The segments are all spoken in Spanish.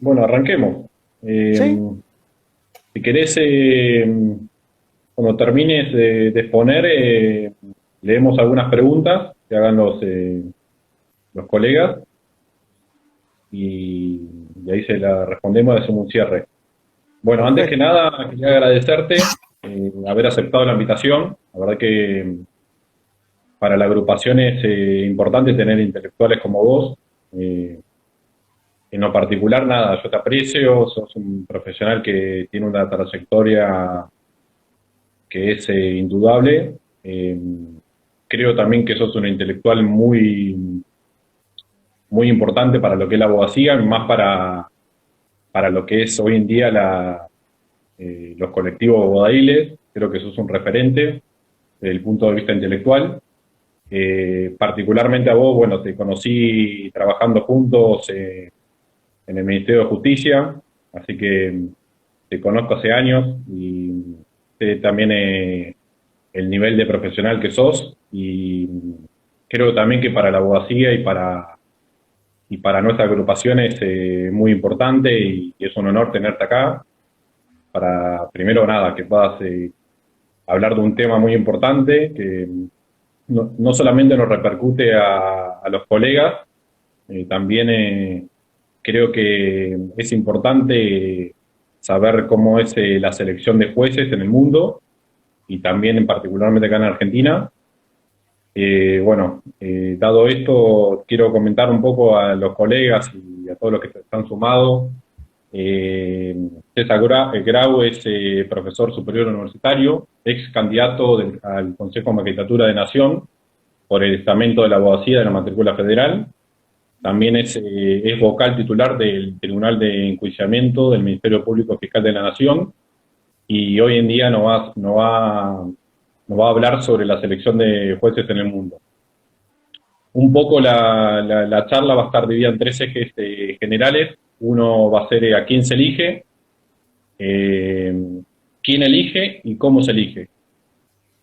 Bueno, arranquemos. Sí, Si querés, cuando termines de exponer, leemos algunas preguntas que hagan los colegas y ahí se las respondemos y hacemos un cierre. Bueno, antes que perfecto. nada, quería agradecerte haber aceptado la invitación. La verdad que para la agrupación es importante tener intelectuales como vos. Eh, En lo particular, nada, yo te aprecio, sos un profesional que tiene una trayectoria que es indudable. Eh, Creo también que sos un intelectual muy importante para lo que es la abogacía, más para lo que es hoy en día los colectivos abogadiles. Creo que sos un referente desde el punto de vista intelectual. Particularmente a vos, bueno, te conocí trabajando juntos en el Ministerio de Justicia, así que te conozco hace años y sé también el nivel de profesional que sos y creo también que para la abogacía y para nuestra agrupación es muy importante y es un honor tenerte acá para, primero nada, que puedas hablar de un tema muy importante que no solamente nos repercute a los colegas, también creo que es importante saber cómo es la selección de jueces en el mundo y también en particularmente acá en Argentina. Bueno, dado esto, quiero comentar un poco a los colegas y a todos los que se están sumados. Eh, César Grau es profesor superior universitario, ex candidato al Consejo de Magistratura de Nación por el estamento de la abogacía de la matrícula federal. También es vocal titular del Tribunal de Enjuiciamiento del Ministerio Público Fiscal de la Nación y hoy en día nos va a hablar sobre la selección de jueces en el mundo. Un poco la charla va a estar dividida en tres ejes generales. Uno va a ser a quién se elige, eh, quién elige y cómo se elige.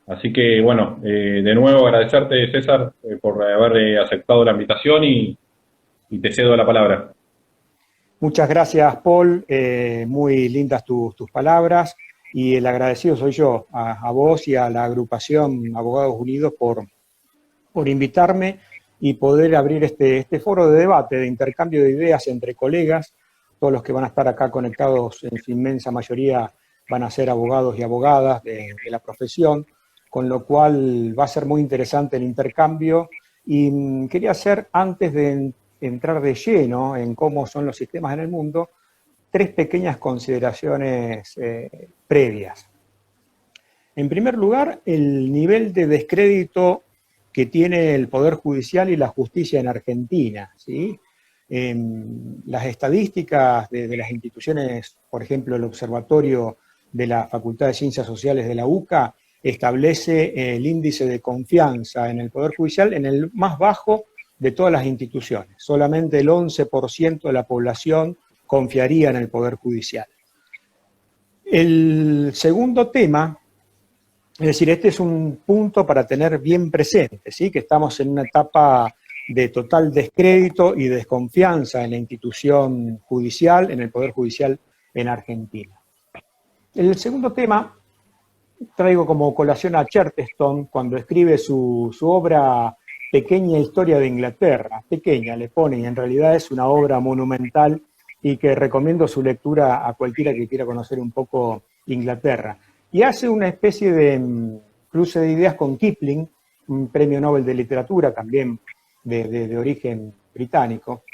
Así que, bueno, de nuevo agradecerte, César, por haber aceptado la invitación y te cedo la palabra. Muchas gracias, Paul. Muy lindas tus palabras. Y el agradecido soy yo, a vos y a la agrupación Abogados Unidos por invitarme y poder abrir este foro de debate, de intercambio de ideas entre colegas. Todos los que van a estar acá conectados, en su inmensa mayoría, van a ser abogados y abogadas de la profesión, con lo cual va a ser muy interesante el intercambio. Y quería hacer, antes de entrar de lleno en cómo son los sistemas en el mundo, tres pequeñas consideraciones previas. En primer lugar, el nivel de descrédito que tiene el Poder Judicial y la justicia en Argentina, ¿sí? Las estadísticas de las instituciones, por ejemplo, el Observatorio de la Facultad de Ciencias Sociales de la UCA, establece el índice de confianza en el Poder Judicial en el más bajo de todas las instituciones. Solamente el 11% de la población confiaría en el Poder Judicial. El segundo tema, es decir, este es un punto para tener bien presente, ¿sí? Que estamos en una etapa de total descrédito y desconfianza en la institución judicial, en el Poder Judicial en Argentina. El segundo tema traigo como colación a Chesterton cuando escribe su obra Pequeña Historia de Inglaterra. Pequeña le pone, y en realidad es una obra monumental y que recomiendo su lectura a cualquiera que quiera conocer un poco Inglaterra. Y hace una especie de cruce de ideas con Kipling, un premio Nobel de literatura también de origen británico,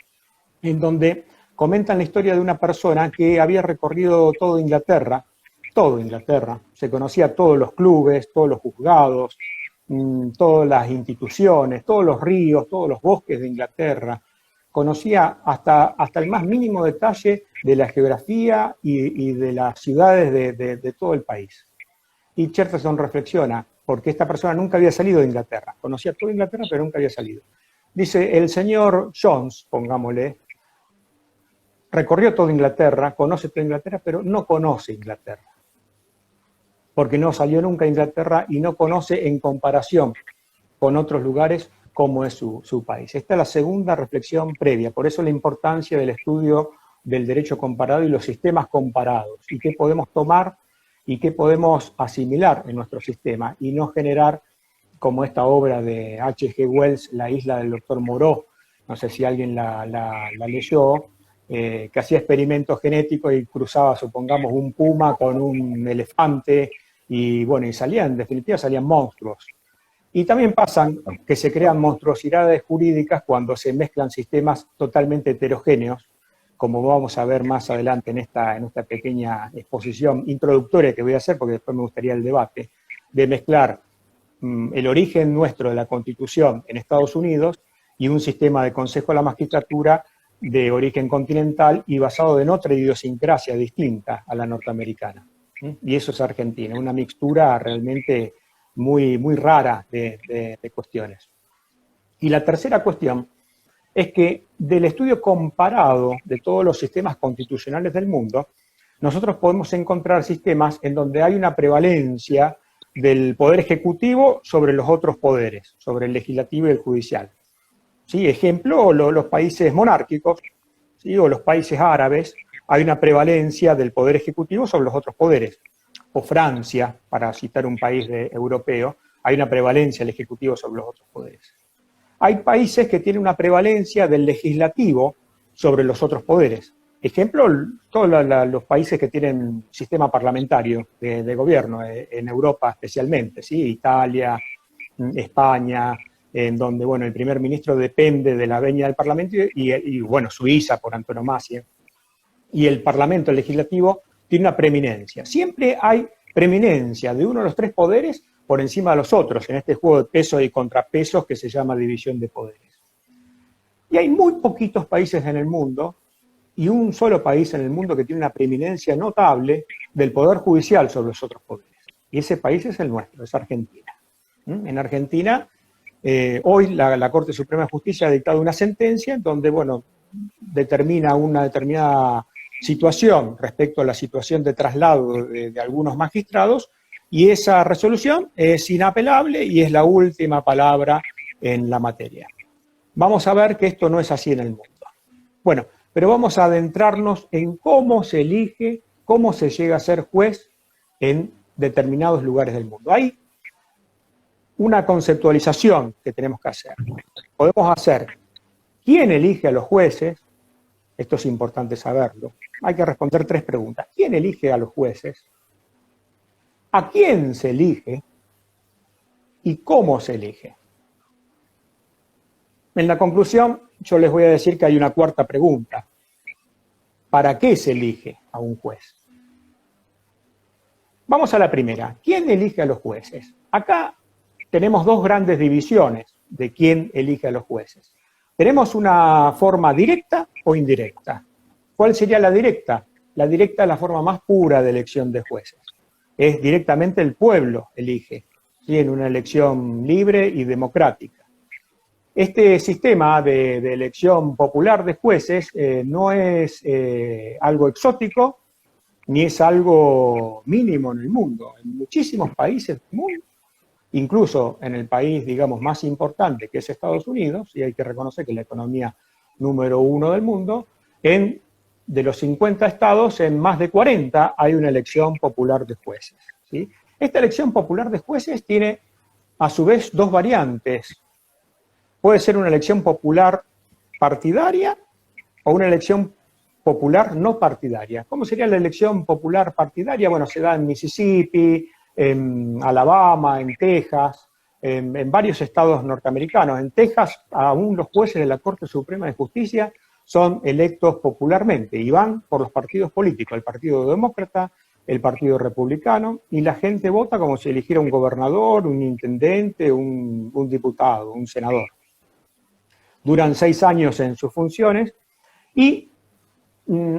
en donde comentan la historia de una persona que había recorrido todo Inglaterra, se conocía todos los clubes, todos los juzgados, todas las instituciones, todos los ríos, todos los bosques de Inglaterra, conocía hasta el más mínimo detalle de la geografía y de las ciudades de todo el país. Y Chesterton reflexiona, porque esta persona nunca había salido de Inglaterra, conocía toda Inglaterra, pero nunca había salido. Dice, el señor Jones, pongámosle, recorrió toda Inglaterra, conoce toda Inglaterra, pero no conoce Inglaterra, porque no salió nunca a Inglaterra y no conoce en comparación con otros lugares cómo es su país. Esta es la segunda reflexión previa, por eso la importancia del estudio del derecho comparado y los sistemas comparados, y qué podemos tomar y qué podemos asimilar en nuestro sistema, y no generar, como esta obra de H.G. Wells, La isla del doctor Moreau, no sé si alguien la leyó, que hacía experimentos genéticos y cruzaba, supongamos, un puma con un elefante, y bueno, y salían, en definitiva, salían monstruos. Y también pasan que se crean monstruosidades jurídicas cuando se mezclan sistemas totalmente heterogéneos, como vamos a ver más adelante en esta pequeña exposición introductoria que voy a hacer, porque después me gustaría el debate, de mezclar el origen nuestro de la Constitución en Estados Unidos y un sistema de Consejo de la Magistratura de origen continental y basado en otra idiosincrasia distinta a la norteamericana. Y eso es Argentina, una mixtura realmente muy, muy rara de cuestiones. Y la tercera cuestión es que del estudio comparado de todos los sistemas constitucionales del mundo, nosotros podemos encontrar sistemas en donde hay una prevalencia del poder ejecutivo sobre los otros poderes, sobre el legislativo y el judicial. ¿Sí? Ejemplo, los países monárquicos, ¿sí? O los países árabes, hay una prevalencia del poder ejecutivo sobre los otros poderes. O Francia, para citar un país europeo, hay una prevalencia del ejecutivo sobre los otros poderes. Hay países que tienen una prevalencia del legislativo sobre los otros poderes. Ejemplo, todos los países que tienen sistema parlamentario de gobierno, en Europa especialmente, ¿sí? Italia, España, en donde bueno, el primer ministro depende de la venia del Parlamento y bueno, Suiza por antonomasia. Y el Parlamento, el legislativo, tiene una preeminencia. Siempre hay preeminencia de uno de los tres poderes por encima de los otros, en este juego de pesos y contrapesos que se llama división de poderes. Y hay muy poquitos países en el mundo, y un solo país en el mundo que tiene una preeminencia notable del poder judicial sobre los otros poderes. Y ese país es el nuestro, es Argentina. En Argentina, hoy la Corte Suprema de Justicia ha dictado una sentencia en donde, bueno, determina una determinada situación respecto a la situación de traslado de algunos magistrados, y esa resolución es inapelable y es la última palabra en la materia. Vamos a ver que esto no es así en el mundo. Bueno, pero vamos a adentrarnos en cómo se elige, cómo se llega a ser juez en determinados lugares del mundo. Hay una conceptualización que tenemos que hacer. Podemos hacer quién elige a los jueces, esto es importante saberlo. Hay que responder tres preguntas. ¿Quién elige a los jueces? ¿A quién se elige? ¿Y cómo se elige? En la conclusión, yo les voy a decir que hay una cuarta pregunta. ¿Para qué se elige a un juez? Vamos a la primera. ¿Quién elige a los jueces? Acá tenemos dos grandes divisiones de quién elige a los jueces. Tenemos una forma directa o indirecta. ¿Cuál sería la directa? La directa es la forma más pura de elección de jueces. Es directamente el pueblo elige, ¿sí? En una elección libre y democrática. Este sistema de elección popular de jueces no es algo exótico, ni es algo mínimo en el mundo. En muchísimos países del mundo, incluso en el país, digamos, más importante, que es Estados Unidos, y hay que reconocer que es la economía número 1 del mundo, de los 50 estados, en más de 40 hay una elección popular de jueces, ¿sí? Esta elección popular de jueces tiene, a su vez, dos variantes. Puede ser una elección popular partidaria o una elección popular no partidaria. ¿Cómo sería la elección popular partidaria? Bueno, se da en Mississippi, en Alabama, en Texas, en varios estados norteamericanos. En Texas, aún los jueces de la Corte Suprema de Justicia son electos popularmente y van por los partidos políticos, el Partido Demócrata, el Partido Republicano, y la gente vota como si eligiera un gobernador, un intendente, un diputado, un senador. Duran 6 años en sus funciones y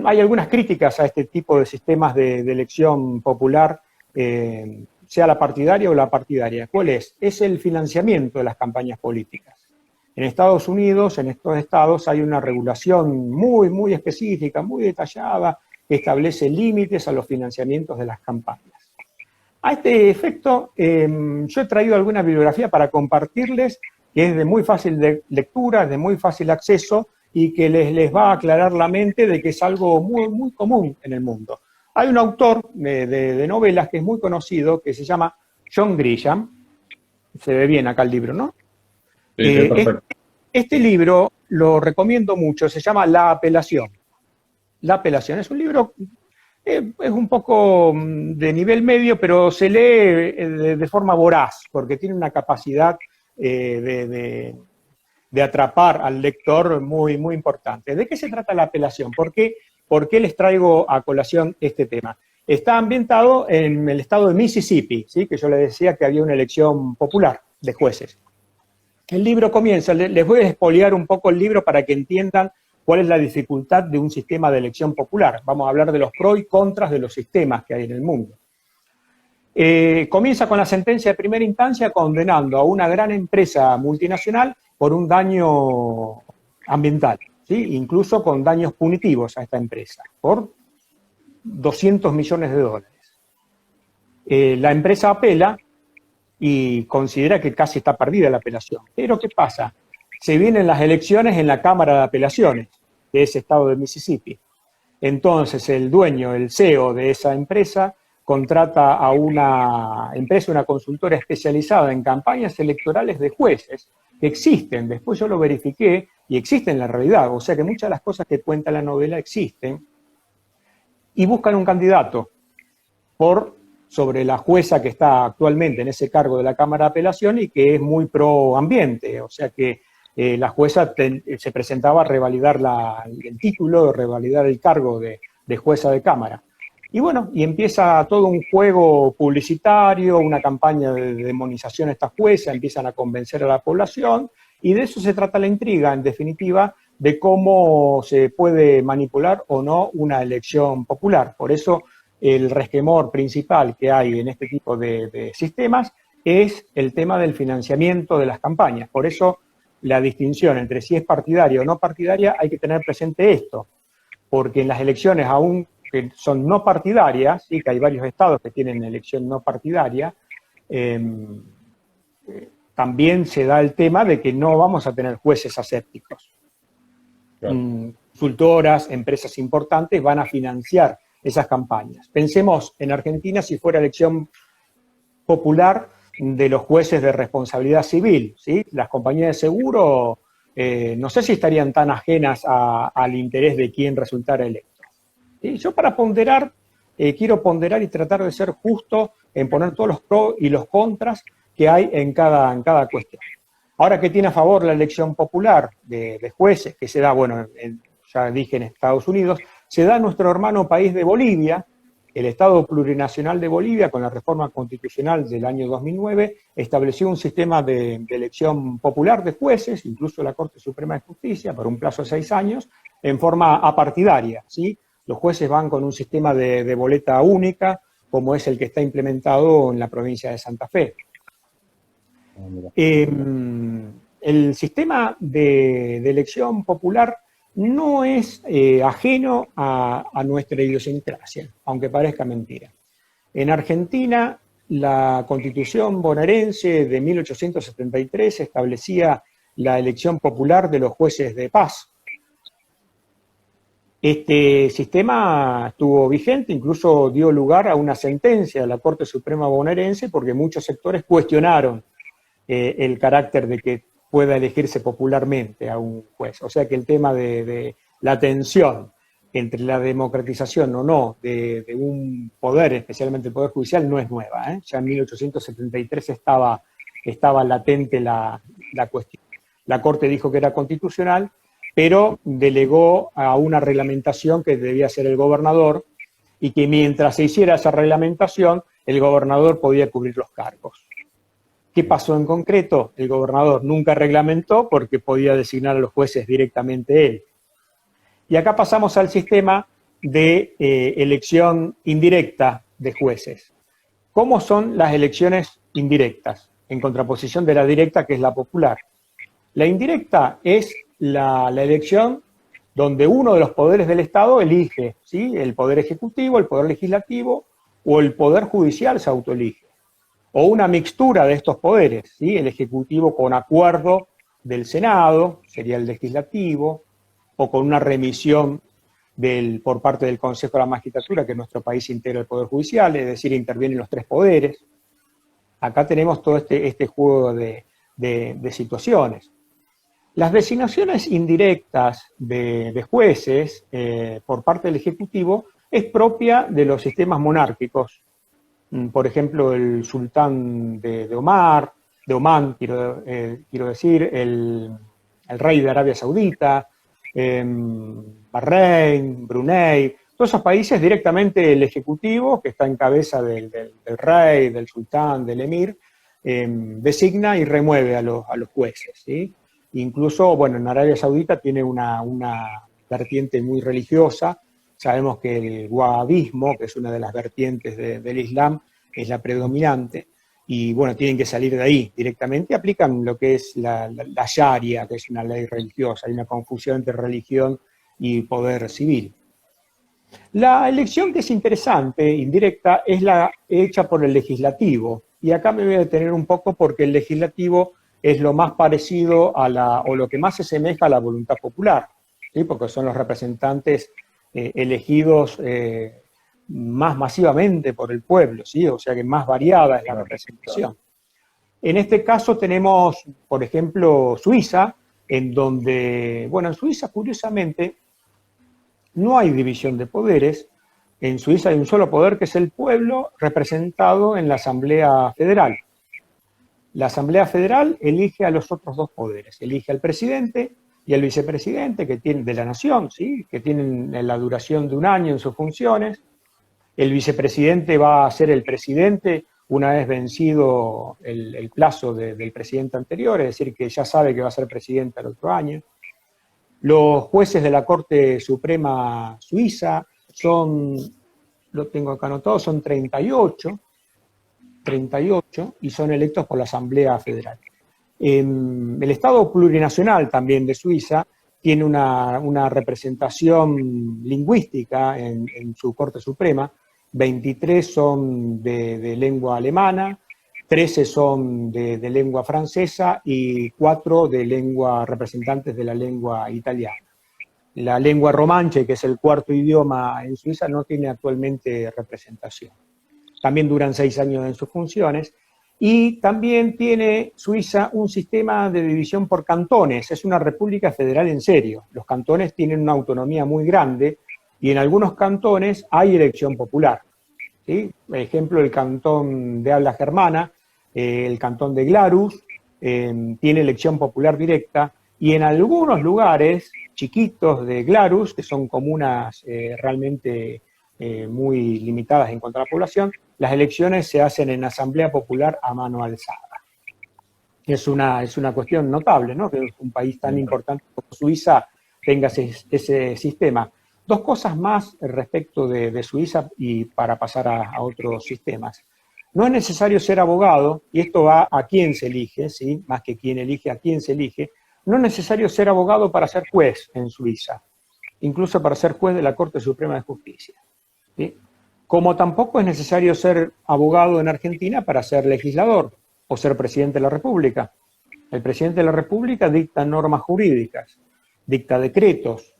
hay algunas críticas a este tipo de sistemas de elección popular, sea la partidaria o la partidaria. ¿Cuál es? Es el financiamiento de las campañas políticas. En Estados Unidos, en estos estados, hay una regulación muy, muy específica, muy detallada, que establece límites a los financiamientos de las campañas. A este efecto, yo he traído alguna bibliografía para compartirles, que es de muy fácil lectura, de muy fácil acceso, y que les va a aclarar la mente de que es algo muy, muy común en el mundo. Hay un autor de novelas que es muy conocido, que se llama John Grisham. Se ve bien acá el libro, ¿no? Sí, sí, perfecto. Este libro lo recomiendo mucho, se llama La apelación. La apelación es un libro, es un poco de nivel medio, pero se lee de forma voraz, porque tiene una capacidad de atrapar al lector muy, muy importante. ¿De qué se trata la apelación? ¿Por qué les traigo a colación este tema? Está ambientado en el estado de Mississippi, ¿sí? Que yo les decía que había una elección popular de jueces. El libro comienza, les voy a expoliar un poco el libro para que entiendan cuál es la dificultad de un sistema de elección popular. Vamos a hablar de los pros y contras de los sistemas que hay en el mundo. Comienza con la sentencia de primera instancia condenando a una gran empresa multinacional por un daño ambiental, ¿sí? Incluso con daños punitivos a esta empresa, por 200 millones de dólares. La empresa apela y considera que casi está perdida la apelación. Pero ¿qué pasa? Se vienen las elecciones en la Cámara de Apelaciones de ese estado de Mississippi. Entonces el dueño, el CEO de esa empresa, contrata a una empresa, una consultora especializada en campañas electorales de jueces, que existen, después yo lo verifiqué, y existen en la realidad, o sea que muchas de las cosas que cuenta la novela existen, y buscan un candidato sobre la jueza que está actualmente en ese cargo de la Cámara de Apelación y que es muy pro ambiente, o sea que la jueza se presentaba a revalidar el título, revalidar el cargo de jueza de Cámara. Y bueno, y empieza todo un juego publicitario, una campaña de demonización a esta jueza, empiezan a convencer a la población, y de eso se trata la intriga, en definitiva, de cómo se puede manipular o no una elección popular. Por eso el resquemor principal que hay en este tipo de sistemas es el tema del financiamiento de las campañas. Por eso la distinción entre si es partidaria o no partidaria, hay que tener presente esto, porque en las elecciones, aún que son no partidarias, ¿sí? Que hay varios estados que tienen elección no partidaria, también se da el tema de que no vamos a tener jueces asépticos. Claro. Consultoras, empresas importantes van a financiar esas campañas. Pensemos en Argentina si fuera elección popular de los jueces de responsabilidad civil, ¿sí? Las compañías de seguro no sé si estarían tan ajenas al interés de quién resultara electo. ¿Sí? Yo para ponderar, quiero ponderar y tratar de ser justo en poner todos los pros y los contras que hay en cada cuestión. Ahora, ¿qué tiene a favor la elección popular de jueces? Que se da, bueno, ya dije en Estados Unidos, se da en nuestro hermano país de Bolivia. El Estado Plurinacional de Bolivia, con la reforma constitucional del año 2009, estableció un sistema de elección popular de jueces, incluso la Corte Suprema de Justicia, por un plazo de 6 años, en forma apartidaria, ¿sí? Los jueces van con un sistema de boleta única, como es el que está implementado en la provincia de Santa Fe. El sistema de elección popular no es ajeno a nuestra idiosincrasia, aunque parezca mentira. En Argentina, la Constitución bonaerense de 1873 establecía la elección popular de los jueces de paz. Este sistema estuvo vigente, incluso dio lugar a una sentencia de la Corte Suprema bonaerense porque muchos sectores cuestionaron el carácter de que pueda elegirse popularmente a un juez. O sea que el tema de la tensión entre la democratización o no de un poder, especialmente el Poder Judicial, no es nueva, ¿eh? Ya en 1873 estaba latente la cuestión. La Corte dijo que era constitucional, pero delegó a una reglamentación que debía ser el gobernador y que mientras se hiciera esa reglamentación, el gobernador podía cubrir los cargos. ¿Qué pasó en concreto? El gobernador nunca reglamentó porque podía designar a los jueces directamente él. Y acá pasamos al sistema de elección indirecta de jueces. ¿Cómo son las elecciones indirectas? En contraposición de la directa, que es la popular. La indirecta es la elección donde uno de los poderes del Estado elige, ¿sí? El poder ejecutivo, el poder legislativo o el poder judicial se autoelige. O una mixtura de estos poderes, ¿sí? El ejecutivo con acuerdo del Senado, sería el legislativo, o con una remisión por parte del Consejo de la Magistratura, que en nuestro país integra el Poder Judicial, es decir, intervienen los tres poderes. Acá tenemos todo este juego de situaciones. Las designaciones indirectas de jueces por parte del Ejecutivo es propia de los sistemas monárquicos. Por ejemplo, el sultán de Omán, quiero decir, el rey de Arabia Saudita, Bahrein, Brunei, todos esos países directamente el Ejecutivo, que está en cabeza del rey, del sultán, del emir, designa y remueve a los jueces, ¿sí? Incluso, bueno, en Arabia Saudita tiene una vertiente muy religiosa. Sabemos que el wahabismo, que es una de las vertientes del Islam, es la predominante, y bueno, tienen que salir de ahí directamente, aplican lo que es la Sharia, que es una ley religiosa, hay una confusión entre religión y poder civil. La elección que es interesante, indirecta, es la hecha por el legislativo, y acá me voy a detener un poco porque el legislativo es lo más parecido o lo que más se asemeja a la voluntad popular, ¿sí? Porque son los representantes elegidos más masivamente por el pueblo, ¿sí? O sea que más variada es la representación. En este caso tenemos, por ejemplo, Suiza, en donde, bueno, en Suiza, curiosamente, no hay división de poderes. En Suiza hay un solo poder, que es el pueblo, representado en la Asamblea Federal. La Asamblea Federal elige a los otros dos poderes, elige al presidente y al vicepresidente de la nación, ¿sí? Que tienen la duración de un año en sus funciones. El vicepresidente va a ser el presidente una vez vencido el plazo del presidente anterior, es decir, que ya sabe que va a ser presidente al otro año. Los jueces de la Corte Suprema Suiza lo tengo acá anotado, son 38, y son electos por la Asamblea Federal. El Estado plurinacional también de Suiza tiene una representación lingüística en su Corte Suprema. 23 son de lengua alemana, 13 son de lengua francesa y 4 representantes de la lengua italiana. La lengua romanche, que es el cuarto idioma en Suiza, no tiene actualmente representación. También duran 6 años en sus funciones. Y también tiene Suiza un sistema de división por cantones. Es una república federal en serio. Los cantones tienen una autonomía muy grande y en algunos cantones hay elección popular, ¿sí? Por ejemplo, el cantón de habla germana, el cantón de Glarus, tiene elección popular directa, y en algunos lugares chiquitos de Glarus, que son comunas realmente muy limitadas en cuanto a la población, las elecciones se hacen en asamblea popular a mano alzada. Es una cuestión notable, ¿no? Que un país tan importante como Suiza tenga ese sistema. Dos cosas más respecto de Suiza y para pasar a otros sistemas. No es necesario ser abogado, y esto va a quién se elige, ¿sí? Más que quién elige, a quién se elige. No es necesario ser abogado para ser juez en Suiza, incluso para ser juez de la Corte Suprema de Justicia, ¿sí? Como tampoco es necesario ser abogado en Argentina para ser legislador o ser presidente de la República. El presidente de la República dicta normas jurídicas, dicta decretos,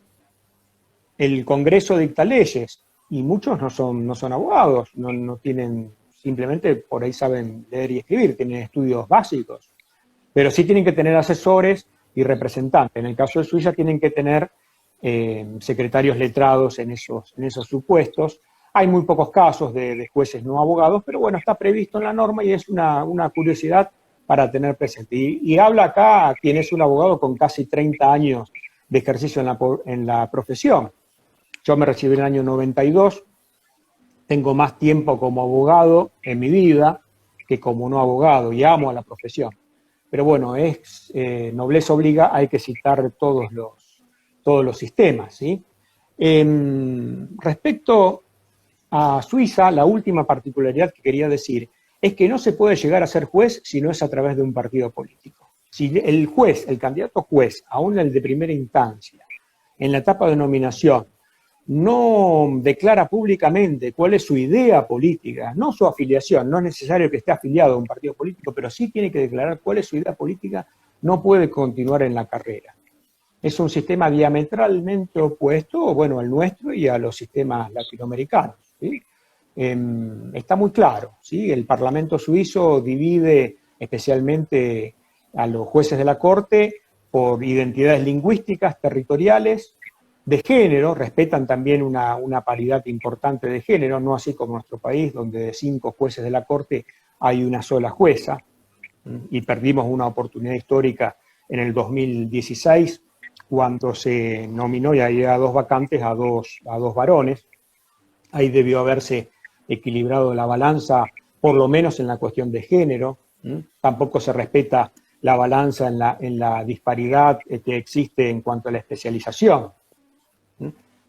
el Congreso dicta leyes, y muchos no son abogados, no tienen, simplemente por ahí saben leer y escribir, tienen estudios básicos, pero sí tienen que tener asesores y representantes. En el caso de Suiza tienen que tener secretarios letrados en esos supuestos. Hay muy pocos casos de jueces no abogados, pero bueno, está previsto en la norma y es una curiosidad para tener presente. Y habla acá quien es un abogado con casi 30 años de ejercicio en la profesión. Yo me recibí en el año 92, tengo más tiempo como abogado en mi vida que como no abogado, y amo a la profesión. Pero bueno, nobleza obliga, hay que citar todos los sistemas, ¿sí? Respecto a Suiza, la última particularidad que quería decir es que no se puede llegar a ser juez si no es a través de un partido político. Si el juez, el candidato juez, aún el de primera instancia, en la etapa de nominación, no declara públicamente cuál es su idea política, no su afiliación, no es necesario que esté afiliado a un partido político, pero sí tiene que declarar cuál es su idea política, no puede continuar en la carrera. es un sistema diametralmente opuesto, bueno, al nuestro y a los sistemas latinoamericanos, ¿sí? Está muy claro, ¿sí? El Parlamento suizo divide especialmente a los jueces de la Corte por identidades lingüísticas, territoriales, de género, respetan también una paridad importante de género, no así como nuestro país, donde de 5 jueces de la Corte hay una sola jueza, y perdimos una oportunidad histórica en el 2016, cuando se nominó y había 2 vacantes a dos varones. Ahí debió haberse equilibrado la balanza, por lo menos en la cuestión de género. Tampoco se respeta la balanza en la disparidad que existe en cuanto a la especialización.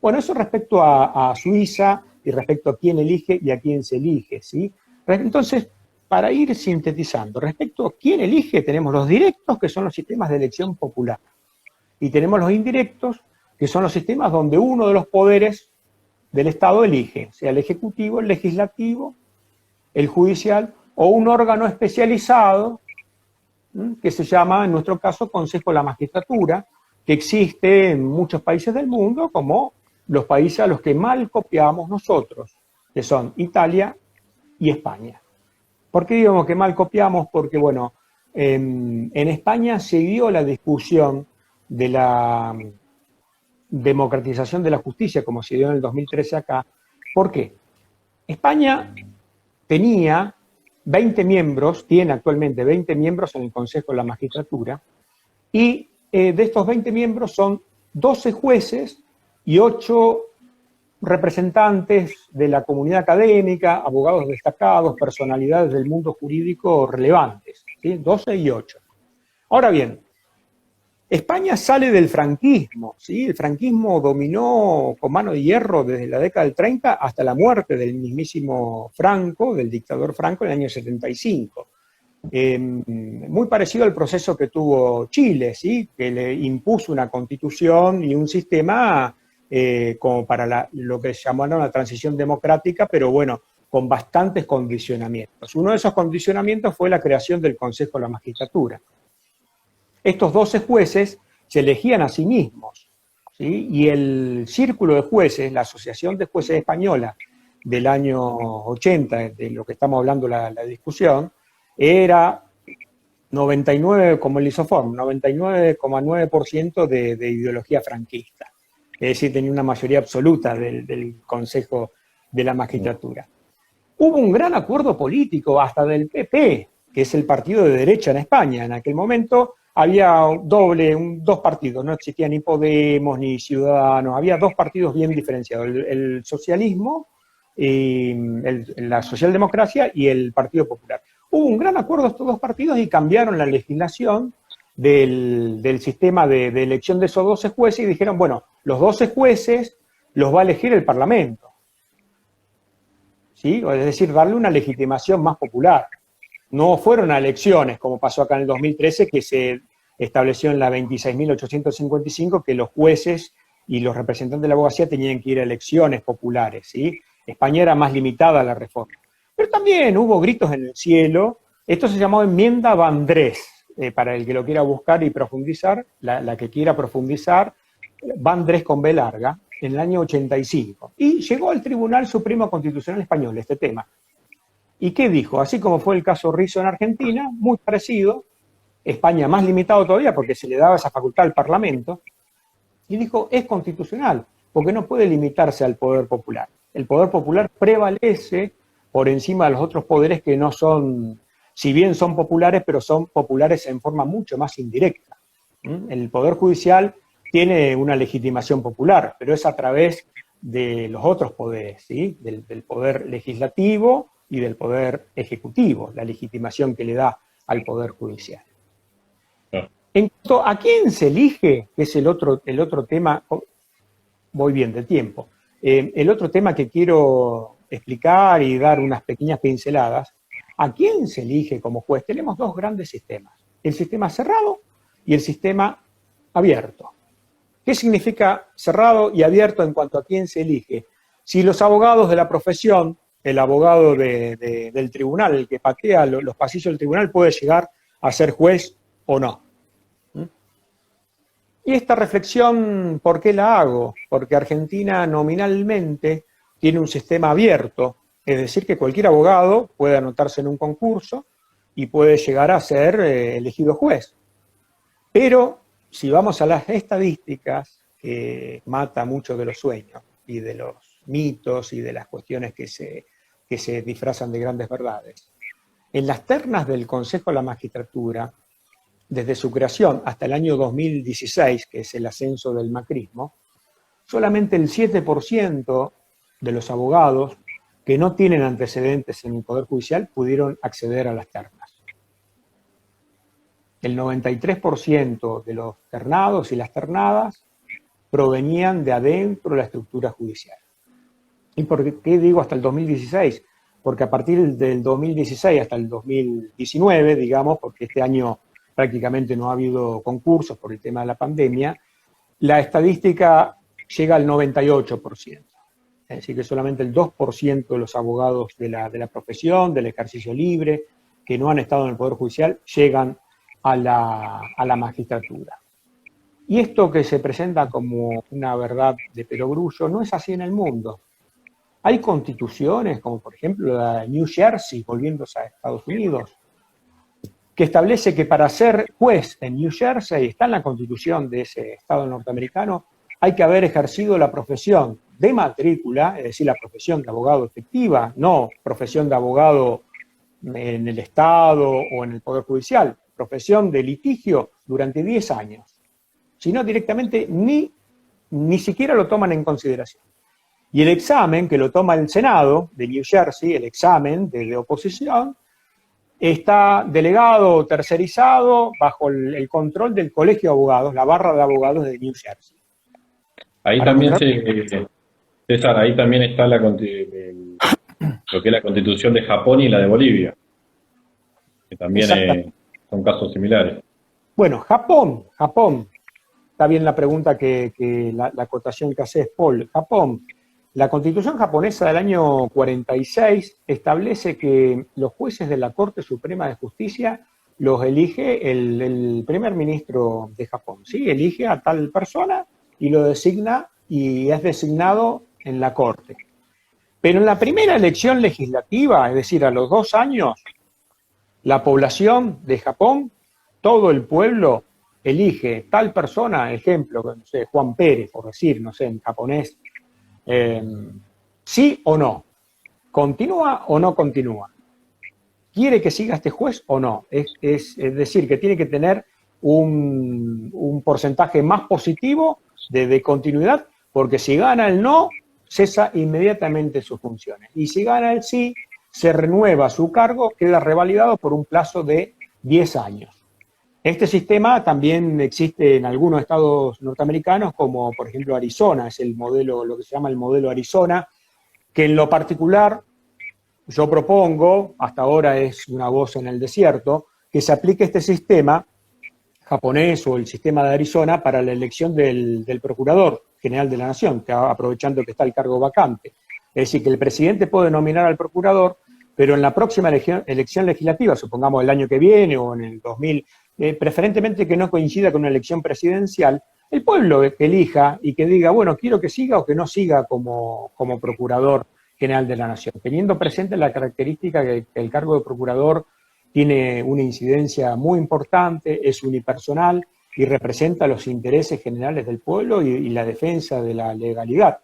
Bueno, eso respecto a Suiza y respecto a quién elige y a quién se elige, ¿sí? Entonces, para ir sintetizando, respecto a quién elige, tenemos los directos, que son los sistemas de elección popular, y tenemos los indirectos, que son los sistemas donde uno de los poderes del Estado elige, sea el Ejecutivo, el Legislativo, el Judicial, o un órgano especializado, que se llama, en nuestro caso, Consejo de la Magistratura, que existe en muchos países del mundo, como los países a los que mal copiamos nosotros, que son Italia y España. ¿Por qué digo que mal copiamos? Porque, bueno, en España se dio la discusión de la democratización de la justicia, como se dio en el 2013 acá. ¿Por qué? España tenía 20 miembros, tiene actualmente 20 miembros en el Consejo de la Magistratura, y de estos 20 miembros son 12 jueces y 8 representantes de la comunidad académica, abogados destacados, personalidades del mundo jurídico relevantes, ¿sí? 12 y 8. Ahora bien, España sale del franquismo, ¿sí? El franquismo dominó con mano de hierro desde la década del 30 hasta la muerte del mismísimo Franco, del dictador Franco, en el año 75. Muy parecido al proceso que tuvo Chile, ¿sí? Que le impuso una constitución y un sistema como para lo que se llamó la transición democrática, pero bueno, con bastantes condicionamientos. Uno de esos condicionamientos fue la creación del Consejo de la Magistratura. Estos 12 jueces se elegían a sí mismos, ¿sí? Y el círculo de jueces, la Asociación de Jueces Española del año 80, de lo que estamos hablando la discusión, era 99, como el Isoform, 99,9% de ideología franquista. Es decir, tenía una mayoría absoluta del Consejo de la Magistratura. Hubo un gran acuerdo político hasta del PP, que es el partido de derecha en España. En aquel momento había dos partidos, no existía ni Podemos ni Ciudadanos, había 2 partidos bien diferenciados, el socialismo, la socialdemocracia y el Partido Popular. Hubo un gran acuerdo de estos 2 partidos y cambiaron la legislación del sistema de elección de esos 12 jueces y dijeron, bueno, los 12 jueces los va a elegir el Parlamento, ¿sí? Es decir, darle una legitimación más popular. No fueron a elecciones, como pasó acá en el 2013, que se estableció en la 26.855 que los jueces y los representantes de la abogacía tenían que ir a elecciones populares, ¿sí? España era más limitada a la reforma. Pero también hubo gritos en el cielo. Esto se llamó enmienda Vandrés, para el que lo quiera buscar y profundizar, la que quiera profundizar, Vandrés con B larga, en el año 85. Y llegó al Tribunal Supremo Constitucional Español este tema. ¿Y qué dijo? Así como fue el caso Rizzo en Argentina, muy parecido, España más limitado todavía porque se le daba esa facultad al Parlamento, y dijo, es constitucional, porque no puede limitarse al poder popular. El poder popular prevalece por encima de los otros poderes que no son, si bien son populares, pero son populares en forma mucho más indirecta. El Poder Judicial tiene una legitimación popular, pero es a través de los otros poderes, ¿sí? Del Poder Legislativo y del Poder Ejecutivo, la legitimación que le da al Poder Judicial. En cuanto a quién se elige, que es el otro tema, voy bien de tiempo, el otro tema que quiero explicar y dar unas pequeñas pinceladas, ¿a quién se elige como juez? Tenemos 2 grandes sistemas, el sistema cerrado y el sistema abierto. ¿Qué significa cerrado y abierto en cuanto a quién se elige? Si los abogados de la profesión, el abogado del tribunal, el que patea los pasillos del tribunal, puede llegar a ser juez o no. Y esta reflexión, ¿por qué la hago? Porque Argentina nominalmente tiene un sistema abierto, es decir, que cualquier abogado puede anotarse en un concurso y puede llegar a ser elegido juez. Pero si vamos a las estadísticas, que mata mucho de los sueños y de los mitos y de las cuestiones que se disfrazan de grandes verdades, en las ternas del Consejo de la Magistratura, desde su creación hasta el año 2016, que es el ascenso del macrismo, solamente el 7% de los abogados que no tienen antecedentes en el Poder Judicial pudieron acceder a las ternas. El 93% de los ternados y las ternadas provenían de adentro de la estructura judicial. ¿Y por qué digo hasta el 2016? Porque a partir del 2016 hasta el 2019, digamos, porque este año prácticamente no ha habido concursos por el tema de la pandemia, la estadística llega al 98%. Es decir, que solamente el 2% de los abogados de la profesión, del ejercicio libre, que no han estado en el Poder Judicial, llegan a la magistratura. Y esto que se presenta como una verdad de perogrullo no es así en el mundo. Hay constituciones, como por ejemplo la de New Jersey, volviéndose a Estados Unidos, que establece que para ser juez en New Jersey, está en la constitución de ese estado norteamericano, hay que haber ejercido la profesión de matrícula, es decir, la profesión de abogado efectiva, no profesión de abogado en el Estado o en el Poder Judicial, profesión de litigio durante 10 años. Si no, directamente ni siquiera lo toman en consideración. Y el examen que lo toma el Senado de New Jersey, el examen de oposición, está delegado o tercerizado bajo el control del Colegio de Abogados, la barra de abogados de New Jersey. Ahí también César, ahí también está lo que es la Constitución de Japón y la de Bolivia, que también son casos similares. Bueno, Japón, está bien la pregunta la acotación que haces, Paul. Japón, la Constitución japonesa del año 46 establece que los jueces de la Corte Suprema de Justicia los elige el primer ministro de Japón, ¿sí? Elige a tal persona y lo designa y es designado en la Corte. Pero en la primera elección legislativa, es decir, a los 2 años, la población de Japón, todo el pueblo, elige tal persona, ejemplo, no sé, Juan Pérez, por decir, no sé, en japonés, sí o no, continúa o no continúa, quiere que siga este juez o no, es decir, que tiene que tener un porcentaje más positivo de continuidad, porque si gana el no, cesa inmediatamente sus funciones, y si gana el sí, se renueva su cargo, queda revalidado por un plazo de 10 años. Este sistema también existe en algunos estados norteamericanos, como por ejemplo Arizona, es el modelo, lo que se llama el modelo Arizona, que en lo particular yo propongo, hasta ahora es una voz en el desierto, que se aplique este sistema japonés o el sistema de Arizona para la elección del Procurador General de la Nación, que aprovechando que está el cargo vacante. Es decir, que el presidente puede nominar al procurador, pero en la próxima elección legislativa, supongamos el año que viene o en el 2000, preferentemente que no coincida con una elección presidencial, el pueblo que elija y que diga, bueno, quiero que siga o que no siga como Procurador General de la Nación, teniendo presente la característica que el cargo de procurador tiene una incidencia muy importante, es unipersonal y representa los intereses generales del pueblo y la defensa de la legalidad,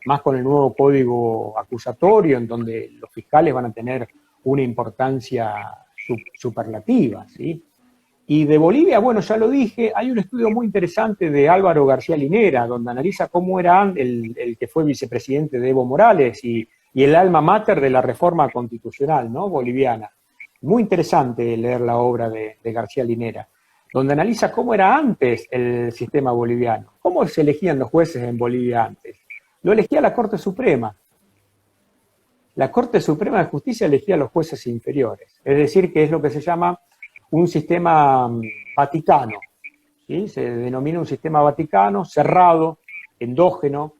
más con el nuevo código acusatorio en donde los fiscales van a tener una importancia superlativa, ¿sí? Y de Bolivia, bueno, ya lo dije, hay un estudio muy interesante de Álvaro García Linera, donde analiza cómo era el que fue vicepresidente de Evo Morales y el alma mater de la reforma constitucional, ¿no?, boliviana. Muy interesante leer la obra de García Linera, donde analiza cómo era antes el sistema boliviano, cómo se elegían los jueces en Bolivia antes. Lo elegía la Corte Suprema. La Corte Suprema de Justicia elegía a los jueces inferiores, es decir, que es lo que se llama un sistema vaticano, ¿sí? Se denomina un sistema vaticano, cerrado, endógeno,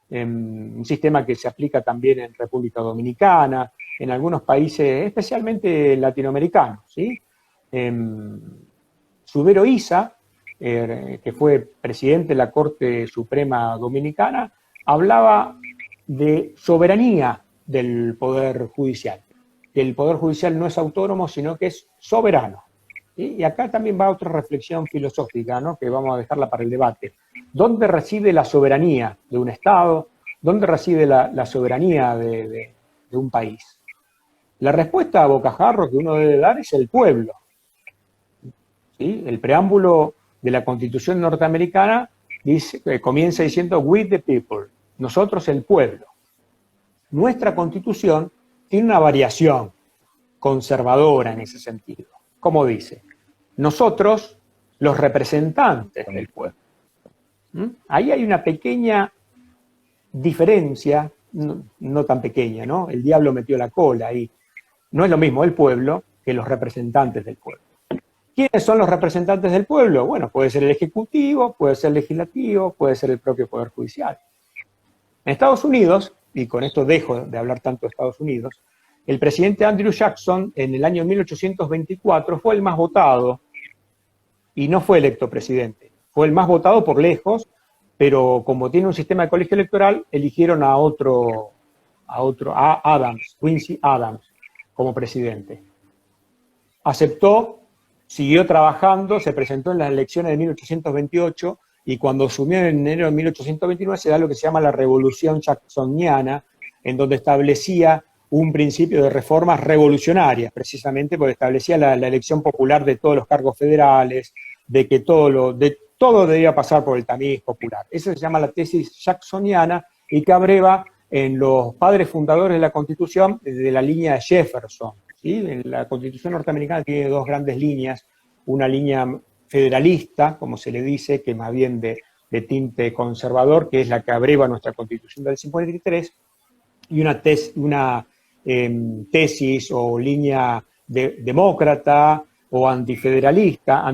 un sistema que se aplica también en República Dominicana, en algunos países, especialmente latinoamericanos, ¿sí? Subero Isa que fue presidente de la Corte Suprema Dominicana, hablaba de soberanía del Poder Judicial. Que el Poder Judicial no es autónomo, sino que es soberano. ¿Sí? Y acá también va otra reflexión filosófica, ¿no? Que vamos a dejarla para el debate. ¿Dónde reside la soberanía de un Estado? ¿Dónde reside la soberanía de un país? La respuesta a bocajarro que uno debe dar es el pueblo. ¿Sí? El preámbulo de la Constitución norteamericana comienza diciendo "we the people", nosotros el pueblo. Nuestra Constitución tiene una variación conservadora en ese sentido. Como dice, nosotros los representantes del pueblo. Ahí hay una pequeña diferencia, no tan pequeña, ¿no? El diablo metió la cola ahí. No es lo mismo el pueblo que los representantes del pueblo. ¿Quiénes son los representantes del pueblo? Bueno, puede ser el Ejecutivo, puede ser el Legislativo, puede ser el propio Poder Judicial. En Estados Unidos, y con esto dejo de hablar tanto de Estados Unidos, el presidente Andrew Jackson en el año 1824 fue el más votado y no fue electo presidente. Fue el más votado por lejos, pero como tiene un sistema de colegio electoral, eligieron a Adams, Quincy Adams, como presidente. Aceptó, siguió trabajando, se presentó en las elecciones de 1828 y cuando asumió en enero de 1829 se da lo que se llama la Revolución Jacksoniana, en donde establecía un principio de reformas revolucionarias, precisamente porque establecía la elección popular de todos los cargos federales, de que todo debía pasar por el tamiz popular. Eso se llama la tesis jacksoniana y que abreva en los padres fundadores de la Constitución de la línea de Jefferson. ¿Sí? La Constitución norteamericana tiene dos grandes líneas, una línea federalista, como se le dice, que más bien de tinte conservador, que es la que abreva nuestra Constitución del 53, y una tesis o línea demócrata o antifederalista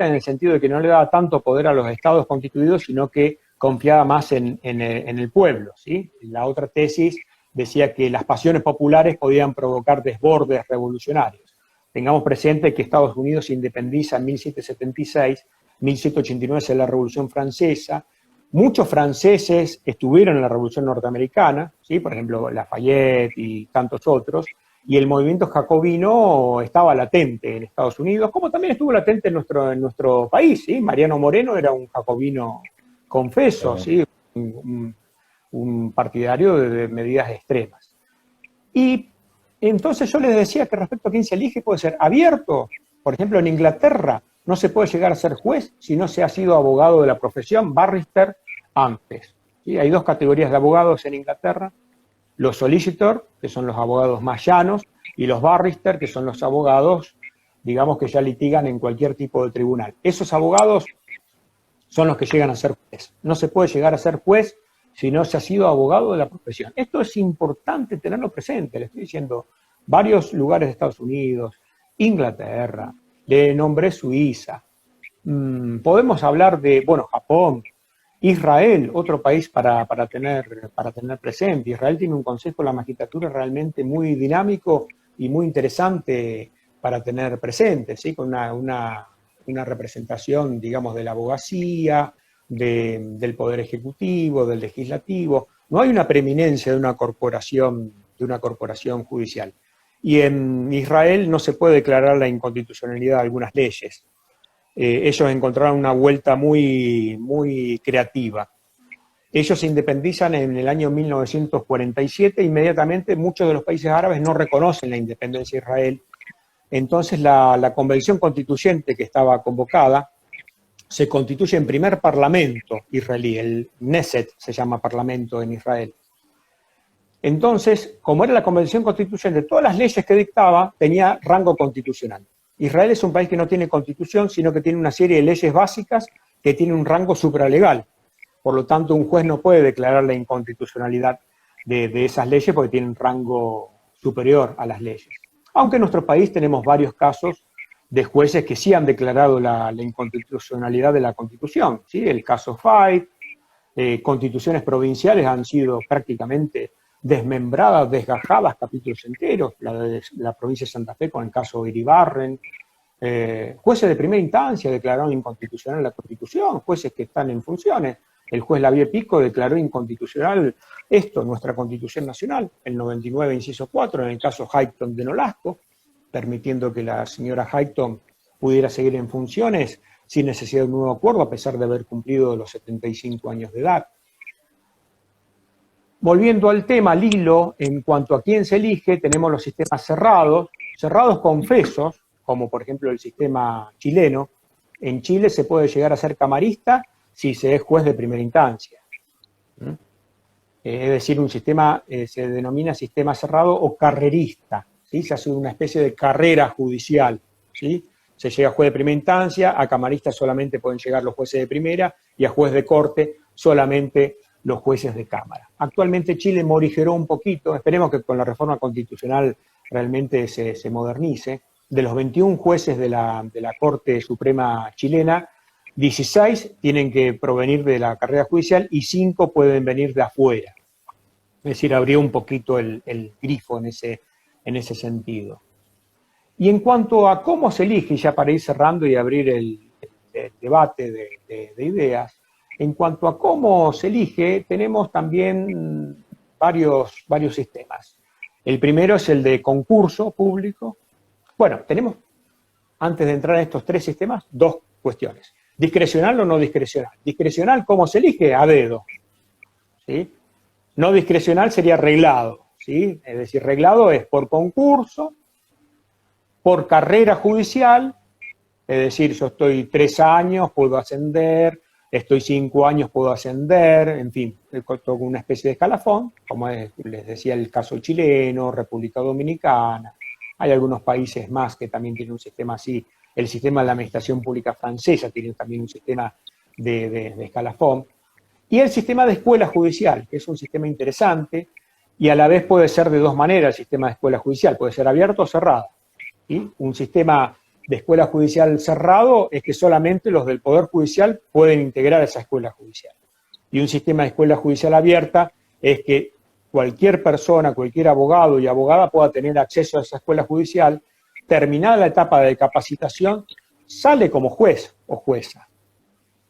en el sentido de que no le daba tanto poder a los estados constituidos, sino que confiaba más en el pueblo. ¿Sí? La otra tesis decía que las pasiones populares podían provocar desbordes revolucionarios. Tengamos presente que Estados Unidos se independiza en 1776, 1789 es la Revolución Francesa. Muchos franceses estuvieron en la Revolución Norteamericana, ¿sí? Por ejemplo, Lafayette y tantos otros, y el movimiento jacobino estaba latente en Estados Unidos, como también estuvo latente en nuestro país. ¿Sí? Mariano Moreno era un jacobino confeso, ¿sí? Un partidario de medidas extremas. Y entonces yo les decía que respecto a quién se elige puede ser abierto. Por ejemplo, en Inglaterra no se puede llegar a ser juez si no se ha sido abogado de la profesión, barrister, antes. ¿Sí? Hay dos categorías de abogados en Inglaterra, los solicitor, que son los abogados más llanos, y los barrister, que son los abogados, digamos, que ya litigan en cualquier tipo de tribunal. Esos abogados son los que llegan a ser juez. No se puede llegar a ser juez si no se ha sido abogado de la profesión. Esto es importante tenerlo presente, le estoy diciendo, varios lugares de Estados Unidos, Inglaterra, le nombré Suiza, podemos hablar de, bueno, Japón, Israel, otro país para tener presente. Israel tiene un consejo de la magistratura realmente muy dinámico y muy interesante para tener presente, ¿sí? Con una representación, digamos, de la abogacía, del Poder Ejecutivo, del Legislativo. No hay una preeminencia de una corporación judicial. Y en Israel no se puede declarar la inconstitucionalidad de algunas leyes. Ellos encontraron una vuelta muy, muy creativa. Ellos se independizan en el año 1947, inmediatamente muchos de los países árabes no reconocen la independencia de Israel. Entonces la convención constituyente que estaba convocada se constituye en primer parlamento israelí, el Knesset se llama parlamento en Israel. Entonces, como era la convención constituyente, todas las leyes que dictaba tenía rango constitucional. Israel es un país que no tiene constitución, sino que tiene una serie de leyes básicas que tienen un rango supralegal. Por lo tanto, un juez no puede declarar la inconstitucionalidad de esas leyes porque tienen rango superior a las leyes. Aunque en nuestro país tenemos varios casos de jueces que sí han declarado la inconstitucionalidad de la Constitución. ¿Sí? El caso Fait, constituciones provinciales han sido prácticamente desmembradas, desgajadas capítulos enteros, la de la provincia de Santa Fe con el caso Iribarren, Jueces de primera instancia declararon inconstitucional la Constitución, jueces que están en funciones. El juez Lavie Pico declaró inconstitucional nuestra Constitución Nacional, el 99, inciso 4, en el caso Highton de Nolasco, permitiendo que la señora Highton pudiera seguir en funciones sin necesidad de un nuevo acuerdo, a pesar de haber cumplido los 75 años de edad. Volviendo al tema, al hilo, en cuanto a quién se elige, tenemos los sistemas cerrados confesos, como por ejemplo el sistema chileno. En Chile se puede llegar a ser camarista si se es juez de primera instancia. Es decir, un sistema se denomina sistema cerrado o carrerista, ¿sí? Se hace una especie de carrera judicial, ¿sí? Se llega a juez de primera instancia, a camarista solamente pueden llegar los jueces de primera y a juez de corte solamente los jueces de cámara. Actualmente Chile morigeró un poquito, esperemos que con la reforma constitucional realmente se modernice. De los 21 jueces de la Corte Suprema chilena, 16 tienen que provenir de la carrera judicial y 5 pueden venir de afuera. Es decir, abrió un poquito el grifo en ese sentido. Y en cuanto a cómo se elige, ya para ir cerrando y abrir el debate de ideas, en cuanto a cómo se elige, tenemos también varios sistemas. El primero es el de concurso público. Bueno, tenemos, antes de entrar en estos tres sistemas, dos cuestiones. ¿Discrecional o no discrecional? Discrecional, ¿cómo se elige? A dedo, ¿sí? No discrecional sería reglado, ¿sí? Es decir, reglado es por concurso, por carrera judicial, es decir, yo estoy 3 años, puedo ascender, estoy 5 años, puedo ascender, en fin, toco una especie de escalafón, como les decía el caso chileno, República Dominicana. Hay algunos países más que también tienen un sistema así. El sistema de la administración pública francesa tiene también un sistema de escalafón. Y el sistema de escuela judicial, que es un sistema interesante y a la vez puede ser de dos maneras el sistema de escuela judicial. Puede ser abierto o cerrado. ¿Sí? Un sistema de escuela judicial cerrado es que solamente los del Poder Judicial pueden integrar esa escuela judicial. Y un sistema de escuela judicial abierta es que cualquier persona, cualquier abogado y abogada pueda tener acceso a esa escuela judicial, terminada la etapa de capacitación, sale como juez o jueza.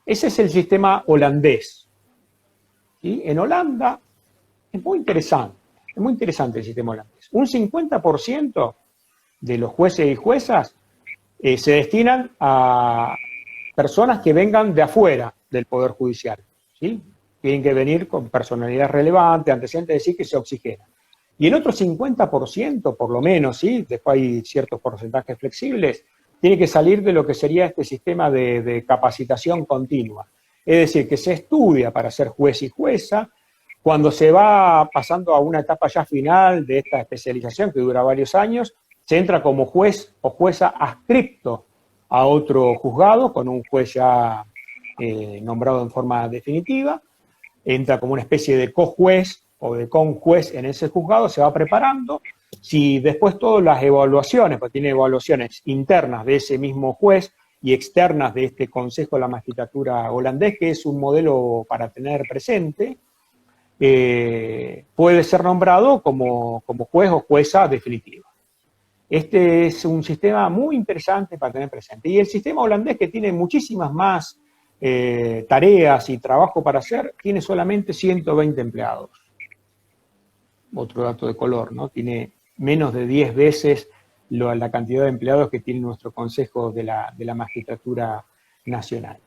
Ese es el sistema holandés. ¿Sí? En Holanda es muy interesante el sistema holandés. Un 50% de los jueces y juezas se destinan a personas que vengan de afuera del Poder Judicial, ¿sí? Tienen que venir con personalidad relevante, antecedentes, es decir, que se oxigena. Y el otro 50%, por lo menos, ¿sí? Después hay ciertos porcentajes flexibles, tiene que salir de lo que sería este sistema de capacitación continua. Es decir, que se estudia para ser juez y jueza. Cuando se va pasando a una etapa ya final de esta especialización, que dura varios años, se entra como juez o jueza adscripto a otro juzgado, con un juez ya nombrado en forma definitiva, entra como una especie de cojuez o de conjuez en ese juzgado, se va preparando. Si después todas las evaluaciones, porque tiene evaluaciones internas de ese mismo juez y externas de este Consejo de la Magistratura holandés, que es un modelo para tener presente, puede ser nombrado como juez o jueza definitiva. Este es un sistema muy interesante para tener presente. Y el sistema holandés, que tiene muchísimas más tareas y trabajo para hacer, tiene solamente 120 empleados. Otro dato de color, ¿no? Tiene menos de 10 veces la cantidad de empleados que tiene nuestro Consejo de la Magistratura Nacional.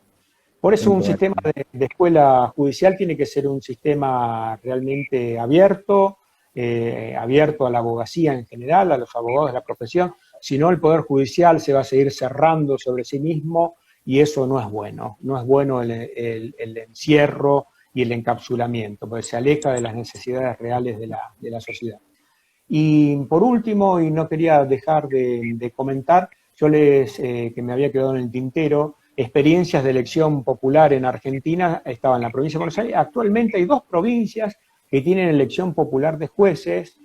Por eso un sistema de escuela judicial tiene que ser un sistema realmente abierto, abierto a la abogacía en general, a los abogados de la profesión. Si no, el Poder Judicial se va a seguir cerrando sobre sí mismo y eso no es bueno. No es bueno el encierro y el encapsulamiento, porque se aleja de las necesidades reales de la sociedad. Y por último, y no quería dejar de comentar, yo que me había quedado en el tintero, experiencias de elección popular en Argentina, estaba en la provincia de Buenos Aires. Actualmente hay 2 provincias que tienen elección popular de jueces